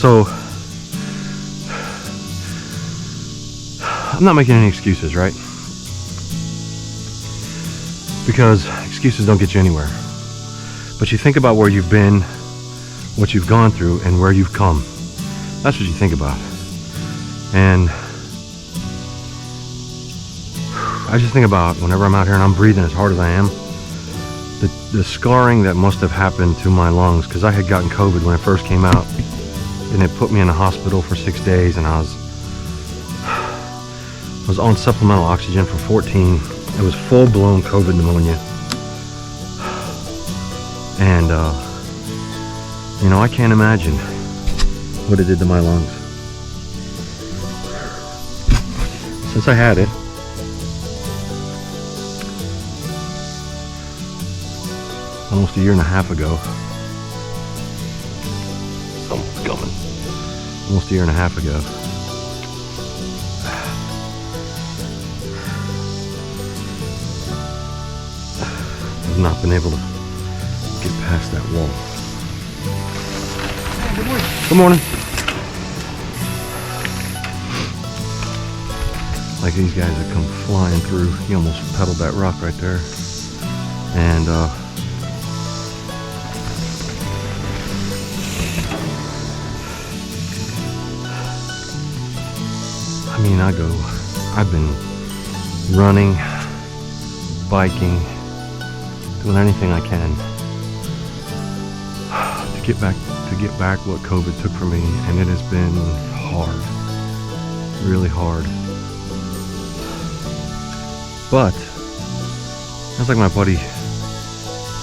So I'm not making any excuses, right? Because excuses don't get you anywhere. But you think about where you've been, what you've gone through, and where you've come. That's what you think about. And I just think about whenever I'm out here and I'm breathing as hard as I am, the scarring that must have happened to my lungs, because I had gotten COVID when I first came out, and it put me in the hospital for 6 days, and I was on supplemental oxygen for 14. It was full-blown COVID pneumonia. And you know, I can't imagine what it did to my lungs. Since I had it, almost a year and a half ago, someone's coming, almost a year and a half ago, I've not been able to get past that wall. Hey, good morning. Good morning. Like these guys that come flying through. He almost pedaled that rock right there. And I mean, I've been running, biking, doing anything I can to get back what COVID took from me, and it has been hard, really hard. But that's like my buddy.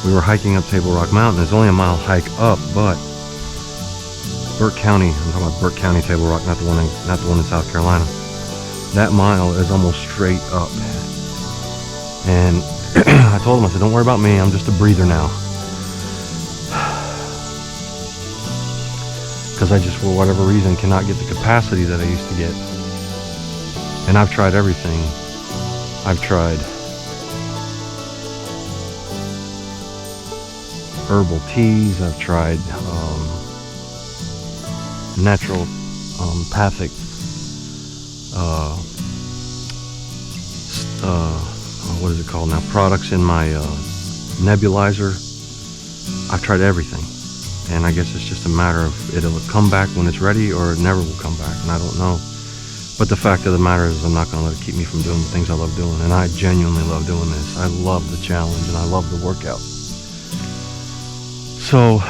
We were hiking up Table Rock Mountain. It's only a mile hike up, but Burke County. I'm talking about Burke County, Table Rock, not the one in South Carolina. That mile is almost straight up, and I told him, I said, don't worry about me, I'm just a breather now. Because I just, for whatever reason, cannot get the capacity that I used to get. And I've tried everything. I've tried herbal teas, I've tried natural pathic what is it called now, products in my nebulizer. I've tried everything, and I guess it's just a matter of it'll come back when it's ready, or it never will come back, and I don't know. But the fact of the matter is, I'm not going to let it keep me from doing the things I love doing, and I genuinely love doing this. I love the challenge, and I love the workout. So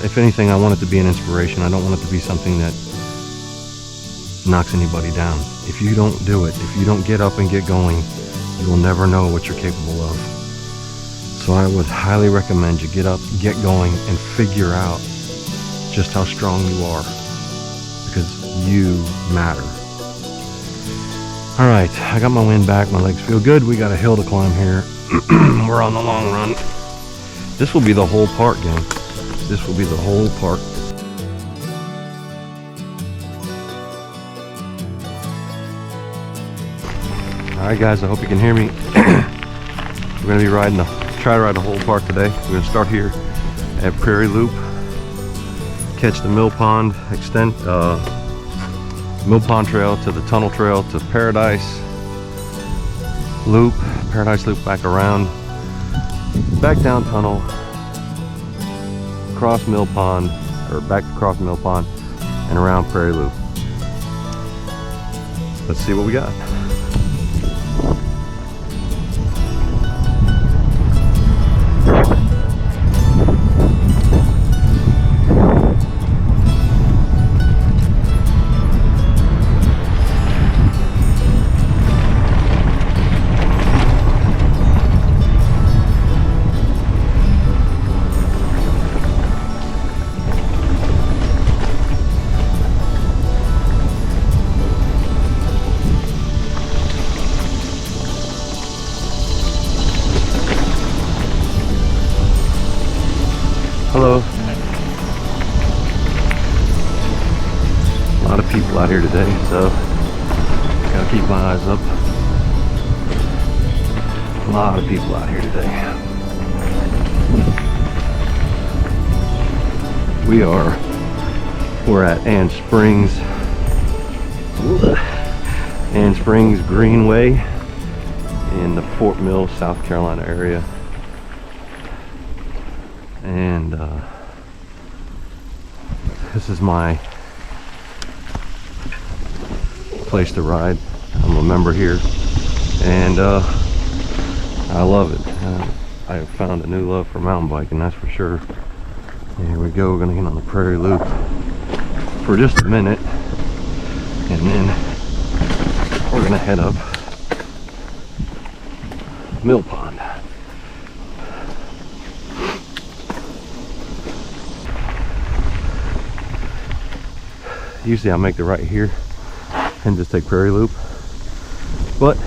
if anything, I want it to be an inspiration. I don't want it to be something that knocks anybody down. If you don't do it, if you don't get up and get going, you will never know what you're capable of. So I would highly recommend you get up, get going, and figure out just how strong you are, because you matter. All right, I got my wind back, my legs feel good. We got a hill to climb here. We're on the long run. This will be the whole park, gang. This will be the whole park. Alright guys, I hope you can hear me. We're going to be try to ride the whole park today. We're going to start here at Prairie Loop, catch the Mill Pond Mill Pond Trail to the Tunnel Trail to Paradise Loop, back around, back down Tunnel, across Mill Pond, or back across Mill Pond, and around Prairie Loop. Let's see what we got. Hello. A lot of people out here today, so gotta keep my eyes up. A lot of people out here today. We are We're at Ann Springs Greenway in the Fort Mill, South Carolina area. And this is my place to ride. I'm a member here, and I love it. I have found a new love for mountain biking, that's for sure. Here we go. We're gonna get on the Prairie Loop for just a minute, and then we're gonna head up Mill Pond. Usually I make the right here and just take Prairie Loop, but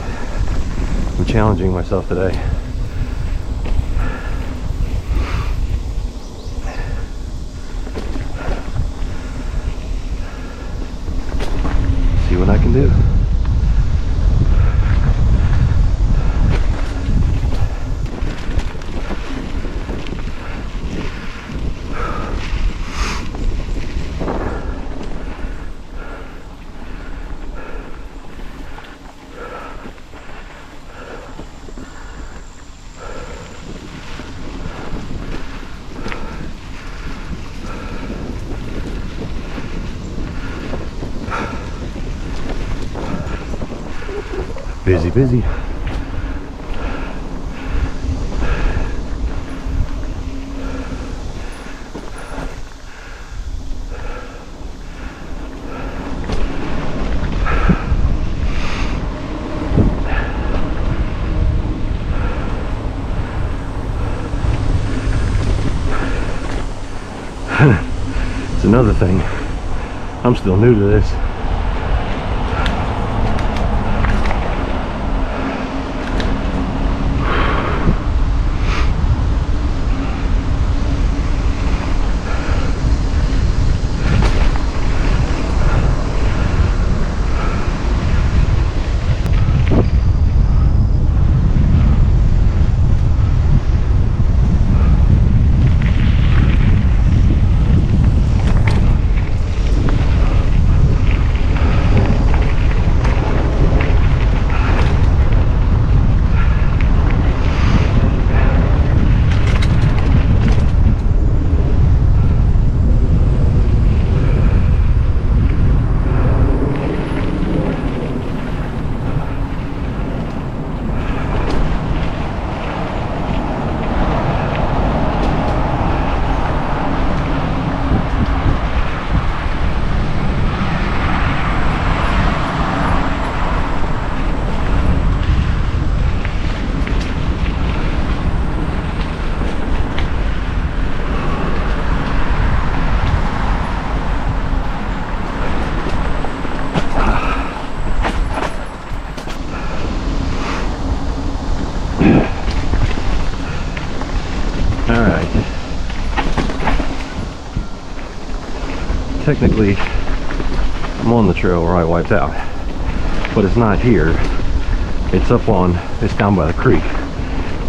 I'm challenging myself today. See what I can do. Busy, busy. It's another thing. I'm still new to this. Alright. Technically, I'm on the trail where I wiped out, but it's not here. It's down by the creek.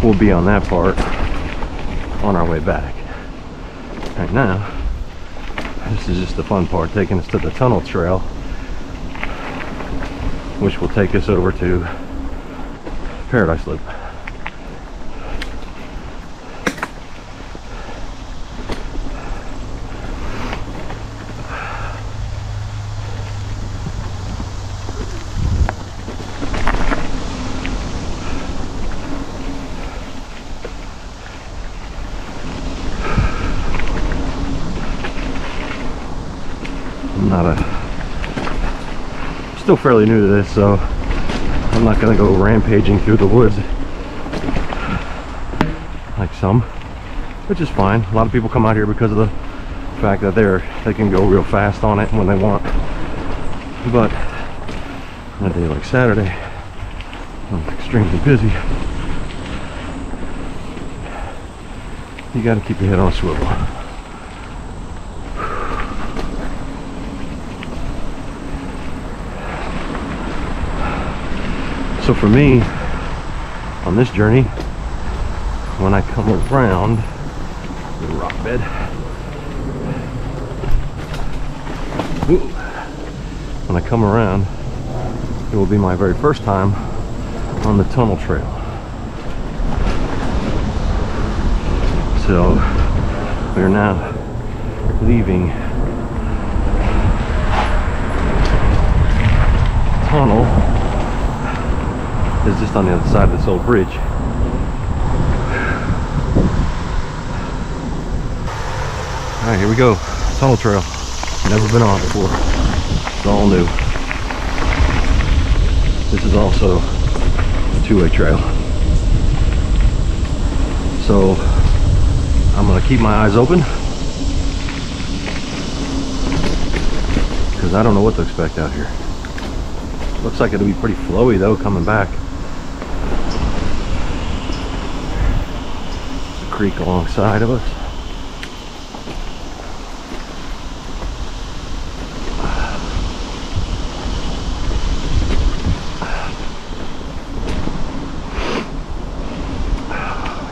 We'll be on that part on our way back. Right now, this is just the fun part, taking us to the tunnel trail, which will take us over to Paradise Loop. Still fairly new to this, so I'm not gonna go rampaging through the woods like some, which is fine. A lot of people come out here because of the fact that they can go real fast on it when they want. But on a day like Saturday, I'm extremely busy. You got to keep your head on a swivel. So for me, on this journey, when I come around the rock bed, when I come around, it will be my very first time on the tunnel trail. So we are now leaving tunnel. Is just on the other side of this old bridge. Alright, here we go. Tunnel trail. Never been on before. It's all new. This is also a two-way trail. So I'm gonna keep my eyes open because I don't know what to expect out here. Looks like it'll be pretty flowy though coming back. There's a creek alongside of us.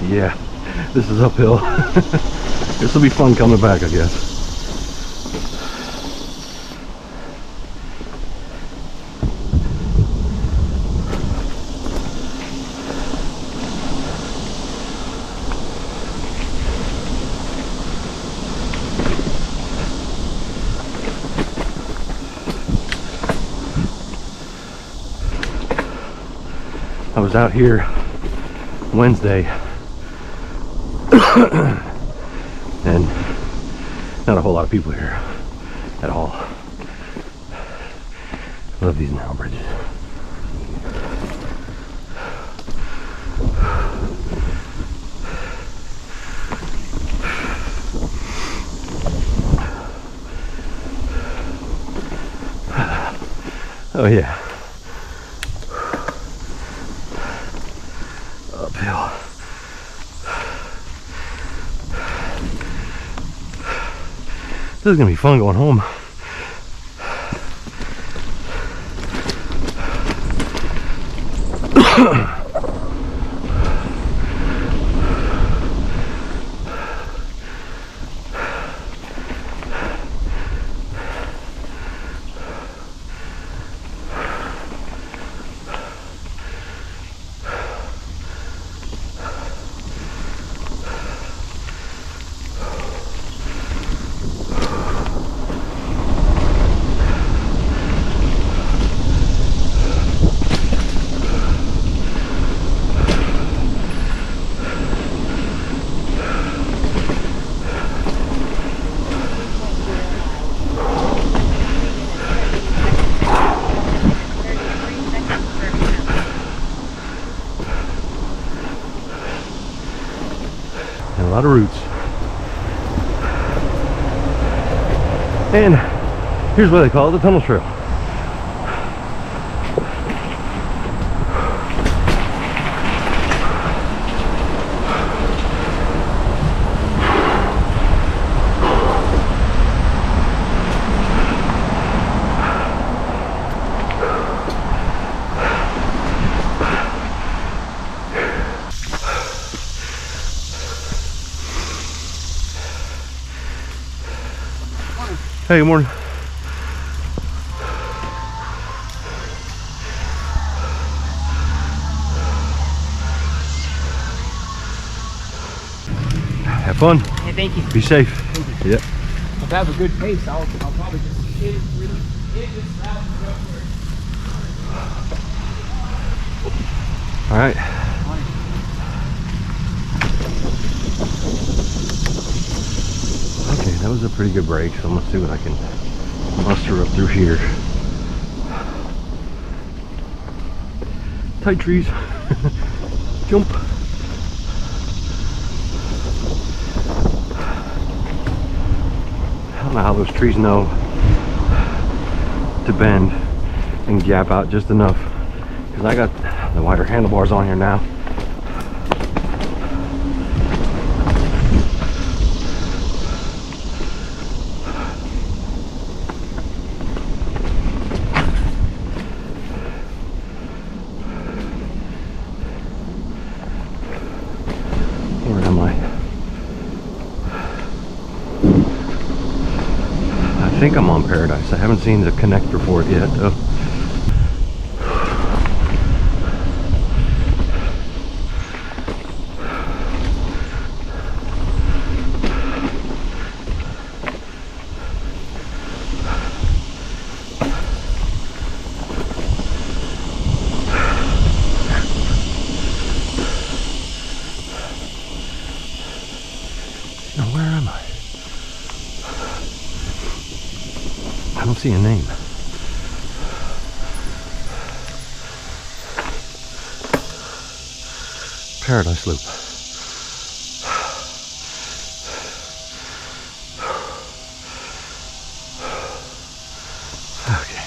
Yeah, this is uphill. This will be fun coming back, I guess. I was out here Wednesday and not a whole lot of people here at all. Love these now bridges. Oh yeah. Uphill. This is gonna be fun going home. And a lot of roots. And here's what they call it, the tunnel trail. Hey, good morning. Have fun. Hey, thank you. Be safe. Yeah. If I have a good pace, I'll probably just hit this route and go for it. All right. Okay, that was a pretty good break, so let's see what I can muster up through here. Tight trees. Jump. I don't know how those trees know to bend and gap out just enough, because I got the wider handlebars on here now. think I'm on Paradise. I haven't seen the connector for it yet, though. Now, where am I? I don't see a name. Paradise Loop. Okay.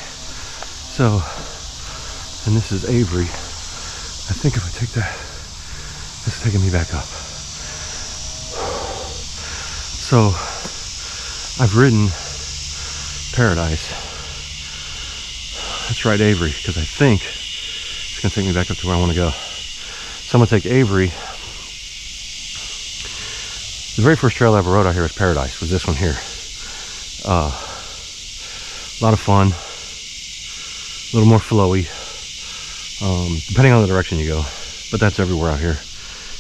So, and this is Avery. I think if I take that, it's taking me back up. So, I've ridden Paradise. That's right, Avery, because I think it's going to take me back up to where I want to go. So I'm going to take Avery. The very first trail I ever rode out here was Paradise, was this one here. A lot of fun, a little more flowy, depending on the direction you go. But that's everywhere out here,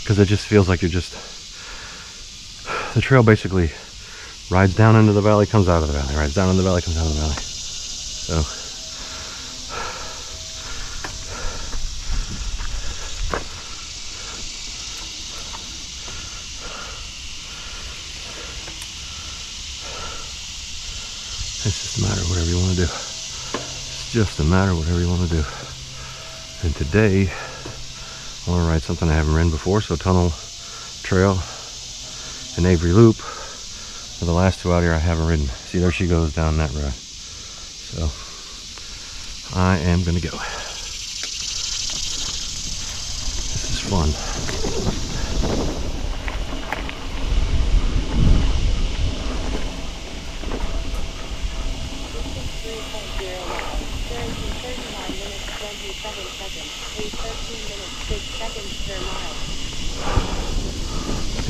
because it just feels like you're just... The trail basically rides down into the valley, comes out of the valley, rides down into the valley, comes out of the valley. So... It's just a matter of whatever you want to do. It's just a matter of whatever you want to do. And today, I want to ride something I haven't ridden before, so Tunnel Trail and Avery Loop are the last two out here I haven't ridden. See, there she goes down that road. So, I am going to go. This is fun.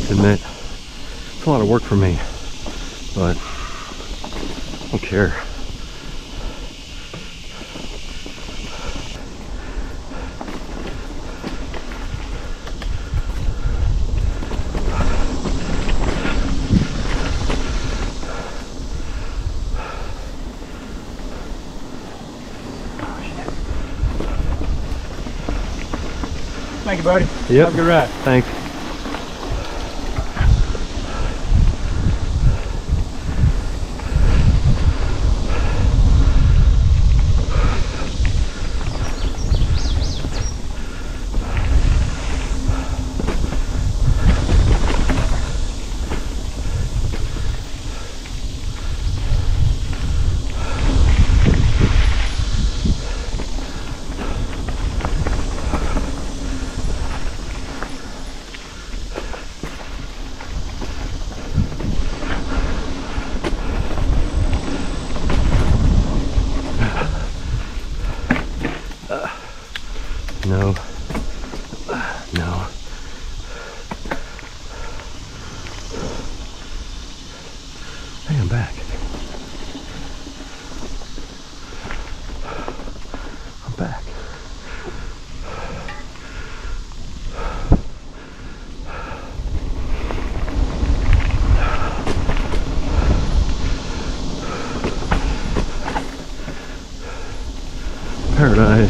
I admit, it's a lot of work for me, but I don't care. Thank you, buddy. Yep. Have a good ride. Thanks. No. No. Hey, I'm back. I'm back. Paradise.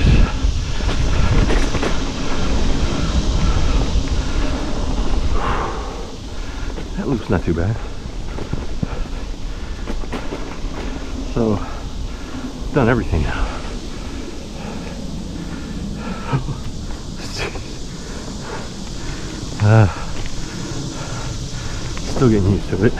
That loop's not too bad. So, I've done everything now. Still getting used to it.